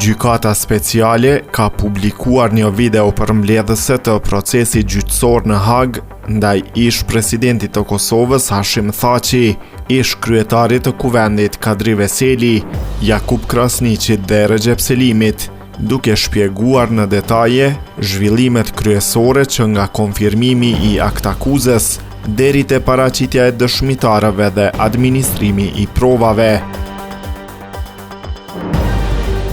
Gjykata speciale ka publikuar një video përmbledhëse të procesit gjyqësor në Hag ndaj ish presidentit të Kosovës Hashim Thaçi, ish kryetarit të kuvendit Kadri Veseli, Jakub Krasniqit dhe Recep Selimit, duke shpjeguar në detaje zhvillimet kryesore që nga konfirmimi i aktakuzës deri te paraqitja e dëshmitarëve dhe administrimi i provave.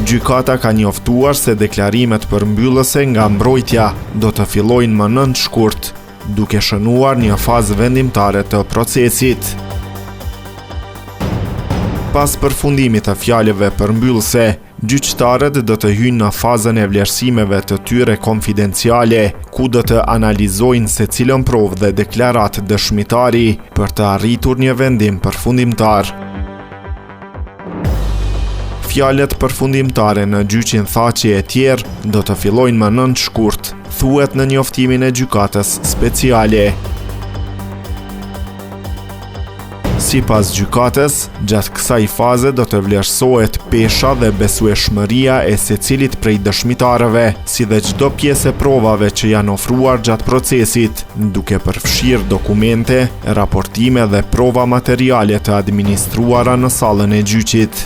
Gjykata ka njoftuar se deklarimet përmbyllëse nga mbrojtja do të fillojnë më 9 shkurt, duke shënuar një fazë vendimtare të procesit. Pas përfundimit të fjalëve përmbyllëse, gjyqtarët do të hyjnë në fazën e vlerësimeve të tyre konfidenciale, ku do të analizojnë se cilën provë dhe deklarat dëshmitari për të arritur një vendim përfundimtar. Fjalët përfundimtare në gjyqin Thaçi e tjerë do të fillojnë më 9 shkurt, thuhet në njoftimin e gjykatës speciale. Sipas gjykatës, gjatë kësaj faze do të vlerësohet pesha dhe besueshmëria e secilit prej dëshmitarëve, si dhe çdo pjesë e provave që janë ofruar gjatë procesit, duke përfshirë dokumente, raportime dhe prova materiale të administruara në sallën e gjyqit.